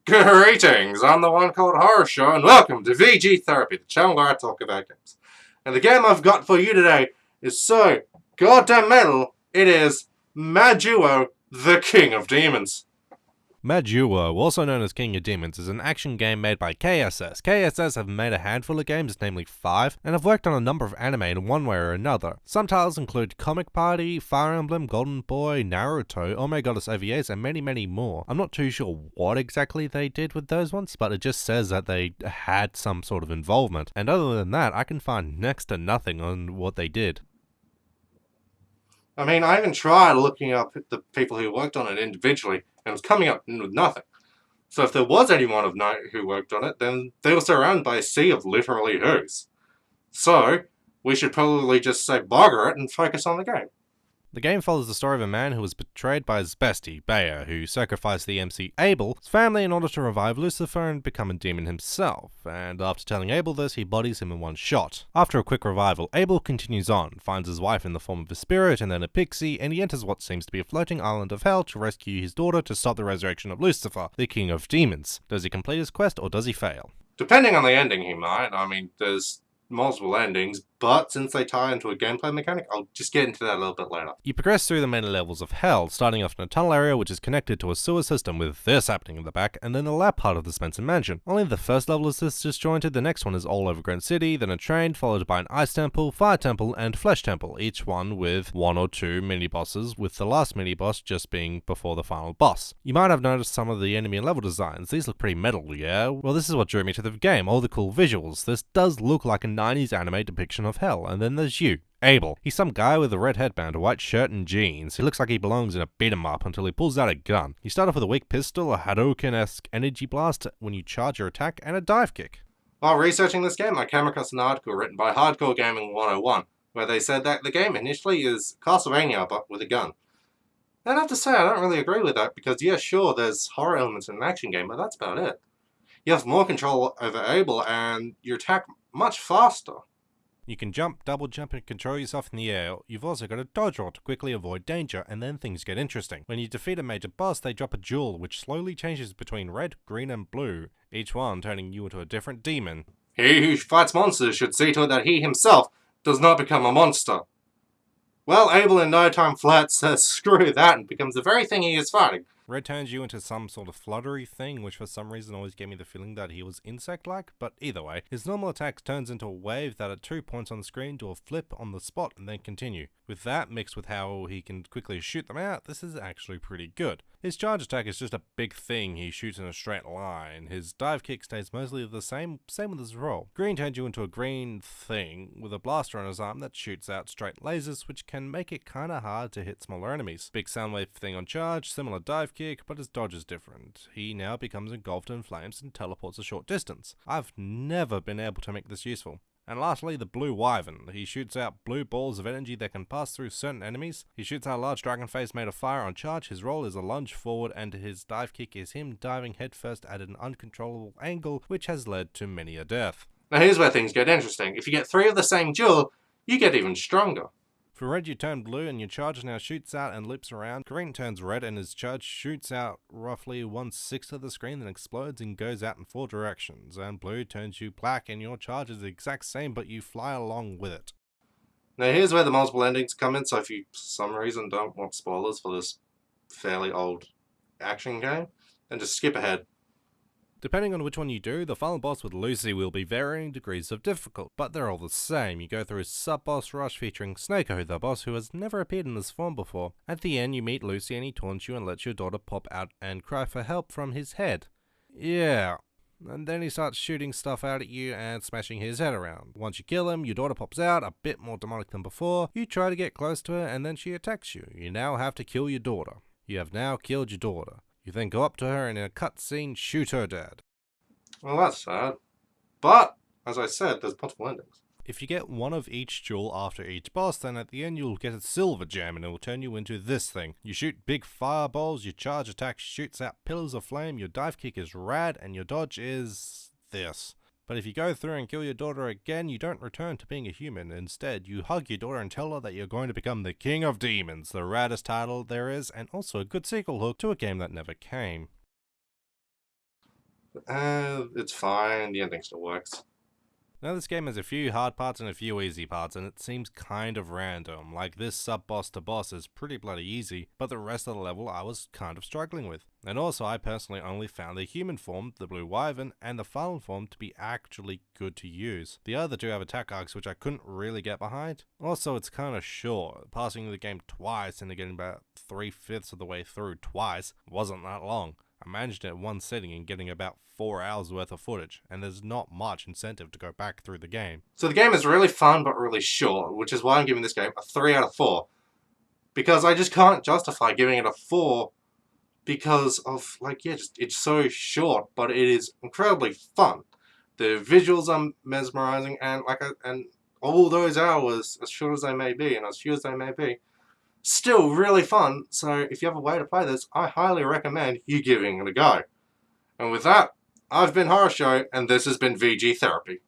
Greetings, I'm the one called Horror Show, and welcome to VG Therapy, the channel where I talk about games. And the game I've got for you today is so goddamn metal, it is Majyūō, the King of Demons. Majyūō, also known as King of Demons, is an action game made by KSS. KSS have made a handful of games, namely 5, and have worked on a number of anime in one way or another. Some titles include Comic Party, Fire Emblem, Golden Boy, Naruto, Oh My Goddess OVAs, and many more. I'm not too sure what exactly they did with those ones, but it just says that they had some sort of involvement. And other than that, I can find next to nothing on what they did. I mean, I even tried looking up the people who worked on it individually, and it was coming up with nothing. So if there was anyone of note who worked on it, then they were surrounded by a sea of literally who's. So, we should probably just say bugger it and focus on the game. The game follows the story of a man who was betrayed by his bestie, Bayer, who sacrificed the MC Abel's family in order to revive Lucifer and become a demon himself, and after telling Abel this, he bodies him in one shot. After a quick revival, Abel continues on, finds his wife in the form of a spirit and then a pixie, and he enters what seems to be a floating island of hell to rescue his daughter to stop the resurrection of Lucifer, the King of Demons. Does he complete his quest or does he fail? Depending on the ending, he might. I mean, there's multiple endings, but since they tie into a gameplay mechanic, I'll just get into that a little bit later. You progress through the many levels of hell, starting off in a tunnel area which is connected to a sewer system with this happening in the back, and then the lab part of the Spencer Mansion. Only the first level is this disjointed, the next one is all over Grand City, then a train, followed by an ice temple, fire temple, and flesh temple, each one with 1 or 2 mini-bosses, with the last mini-boss just being before the final boss. You might have noticed some of the enemy and level designs. These look pretty metal, yeah? Well, this is what drew me to the game, all the cool visuals. This does look like a 90s anime depiction of hell, and then there's you, Abel. He's some guy with a red headband, a white shirt and jeans. He looks like he belongs in a beat-em-up until he pulls out a gun. You start off with a weak pistol, a Hadouken-esque energy blast when you charge your attack, and a dive kick. While researching this game, I came across an article written by Hardcore Gaming 101, where they said that the game initially is Castlevania but with a gun. And I have to say, I don't really agree with that, because yeah, sure, there's horror elements in an action game, but that's about it. You have more control over Abel, and you attack much faster. You can jump, double jump, and control yourself in the air. You've also got a dodge roll to quickly avoid danger, and then things get interesting. When you defeat a major boss, they drop a jewel, which slowly changes between red, green, and blue, each one turning you into a different demon. He who fights monsters should see to it that he himself does not become a monster. Well, Abel in no time flat says screw that and becomes the very thing he is fighting. Red turns you into some sort of fluttery thing, which for some reason always gave me the feeling that he was insect-like, but either way, his normal attack turns into a wave that at 2 points on the screen do a flip on the spot and then continue. With that, mixed with how he can quickly shoot them out, this is actually pretty good. His charge attack is just a big thing he shoots in a straight line. His dive kick stays mostly the same with his roll. Green turns you into a green thing with a blaster on his arm that shoots out straight lasers, which can make it kinda hard to hit smaller enemies. Big soundwave thing on charge, similar dive kick, but his dodge is different. He now becomes engulfed in flames and teleports a short distance. I've never been able to make this useful. And lastly, the Blue Wyvern. He shoots out blue balls of energy that can pass through certain enemies. He shoots out a large dragon face made of fire on charge. His roll is a lunge forward, and his dive kick is him diving headfirst at an uncontrollable angle, which has led to many a death. Now here's where things get interesting. If you get 3 of the same jewel, you get even stronger. For red, you turn blue and your charge now shoots out and loops around. Green turns red and his charge shoots out roughly 1/6 of the screen, then explodes and goes out in 4 directions. And blue turns you black and your charge is the exact same, but you fly along with it. Now here's where the multiple endings come in, so if you for some reason don't want spoilers for this fairly old action game, then just skip ahead. Depending on which one you do, the final boss with Lucy will be varying degrees of difficult, but they're all the same. You go through a sub-boss rush featuring Snako, the boss who has never appeared in this form before. At the end, you meet Lucy and he taunts you and lets your daughter pop out and cry for help from his head. Yeah. And then he starts shooting stuff out at you and smashing his head around. Once you kill him, your daughter pops out, a bit more demonic than before. You try to get close to her and then she attacks you. You now have to kill your daughter. You have now killed your daughter. You then go up to her and in a cutscene shoot her dead. Well, that's sad. But, as I said, there's multiple endings. If you get one of each jewel after each boss, then at the end you'll get a silver gem and it will turn you into this thing. You shoot big fireballs, your charge attack shoots out pillars of flame, your dive kick is rad, and your dodge is this. But if you go through and kill your daughter again, you don't return to being a human. Instead, you hug your daughter and tell her that you're going to become the King of Demons, the raddest title there is, and also a good sequel hook to a game that never came. It's fine. The ending still works. Now this game has a few hard parts and a few easy parts, and it seems kind of random. Like this sub-boss to boss is pretty bloody easy, but the rest of the level I was kind of struggling with. And also I personally only found the human form, the blue wyvern, and the fallen form to be actually good to use. The other two have attack arcs which I couldn't really get behind. Also it's kind of short. Passing the game twice and getting about 3/5 of the way through twice wasn't that long. I managed it in one sitting and getting about 4 hours worth of footage, and there's not much incentive to go back through the game. So the game is really fun but really short, which is why I'm giving this game a 3 out of 4. Because I just can't justify giving it a 4 because of, like, yeah, just it's so short, but it is incredibly fun. The visuals are mesmerizing, and and all those hours, as short as they may be, and as few as they may be, still really fun. So if you have a way to play this, I highly recommend you giving it a go. And with that, I've been Horror Show, and this has been VG Therapy.